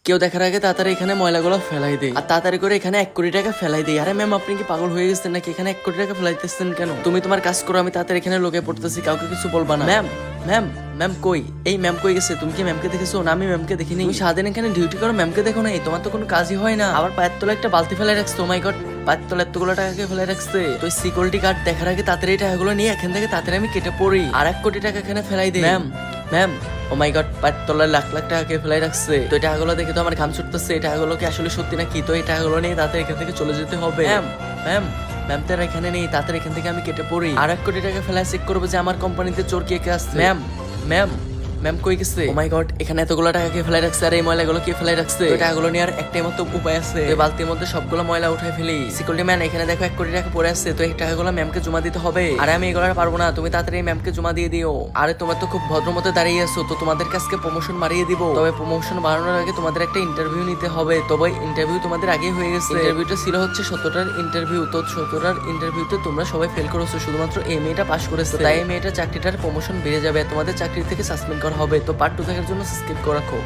কেউ দেখার আগে তাড়াতাড়ি এখানে ময়লাগুলো ফেলাই দেয় আর তাড়াতাড়ি করে এখানে 1 কোটি টাকা ফেলাই দেয়। আরে ম্যাম আপনি কি পাগল হয়ে গেছেন নাকি? এখানে 1 কোটি টাকা ফেলাইতেছেন কেন? তুমি তোমার কাজ করো, আমি তাড়াতাড়ি এখানে লোকে পড়তেছি, কাউকে কিছু বলবা না। ম্যাম ম্যাম ম্যাম কই? এই ম্যাম কই গেছে? তুমি কি ম্যামকে দেখেছো? না আমি ম্যামকে দেখিনি। তুমি সারাদিন এখানে ডিউটি করো, ম্যামকে দেখো না? তোমার তো কোনো কাজই হয় না। আবার পায়ের তলায় একটা বালতি ফেলে রাখছো। মাই গড, পায়ের তলায় এতগুলো টাকাকে ফেলে রাখছে। তো সিকিউরিটি গার্ড দেখার আগে তাড়াতাড়ি টাকাগুলো নিয়ে এখান থেকে তাড়াতাড়ি আমি কেটে পড়ি আর 1 কোটি টাকা এখানে ফেলাই দিই। ম্যাম ম্যাম ও মাই গড, পায়ের তলায় লাখ লাখ টাকাকে ফেলাই রাখছে। তো এই টাকাগুলো দেখে তো আমার ঘাম ছুটতেছে। এই টাকাগুলো কি আসলে সত্যি নাকি? তো এই টাকাগুলো নিয়ে তাড়াতাড়ি এখান থেকে চলে যেতে হবে। ম্যাম ম্যাম ম্যাম তারা এখানে নেই, তাড়াতাড়ি এখান থেকে আমি কেটে পড়ি আর 1 কোটি টাকা ফেলা চেক করবো যে আমার কোম্পানিতে চোর কে কে আসছে। ম্যাম ম্যাম ম্যাম কই গেছে? ও মাই গড, এখানে এতগুলো টাকা কে ফেলাই রাখছে আর এই ময়লাগুলো কে ফেলাই রাখছে? এই টাকাগুলো নেওয়ার একটাই মতো উপায় আছে, এই বালতির মধ্যে সবগুলো ময়লা উঠাই ফেলি। সিকিউরিটি ম্যান এখানে দেখো 1 কোটি টাকা পড়ে আছে, তো এই টাকাগুলো ম্যামকে জমা দিতে হবে। আরে আমি এগুলো পারবো না, তুমি তাড়াতাড়ি ম্যামকে জমা দিয়ে দিও। আরে তোমার তো খুব ভদ্র মতো দাঁড়িয়ে আছো, তো তোমাদের কাছকে প্রমোশন মারিয়ে দিব। তবে প্রমোশন বাড়ানোর আগে তোমাদের একটা ইন্টারভিউ নিতে হবে। তবে ইন্টারভিউ তোমাদের আগেই হয়ে গেছে। ইন্টারভিউটা ছিল হচ্ছে 17টার ইন্টারভিউ, তো 17টার ইন্টারভিউতে তোমরা সবাই ফেল করেছো, শুধুমাত্র এই মেয়েটা পাস করেছে। তাই এই মেয়েটা চাকরিটার প্রমোশন বেড়ে যাবে, তোমাদের চাকরি থেকে সাসপেন্ড করা হবে। তো পার্ট 2 দেখার জন্য সাবস্ক্রাইব করে রাখো।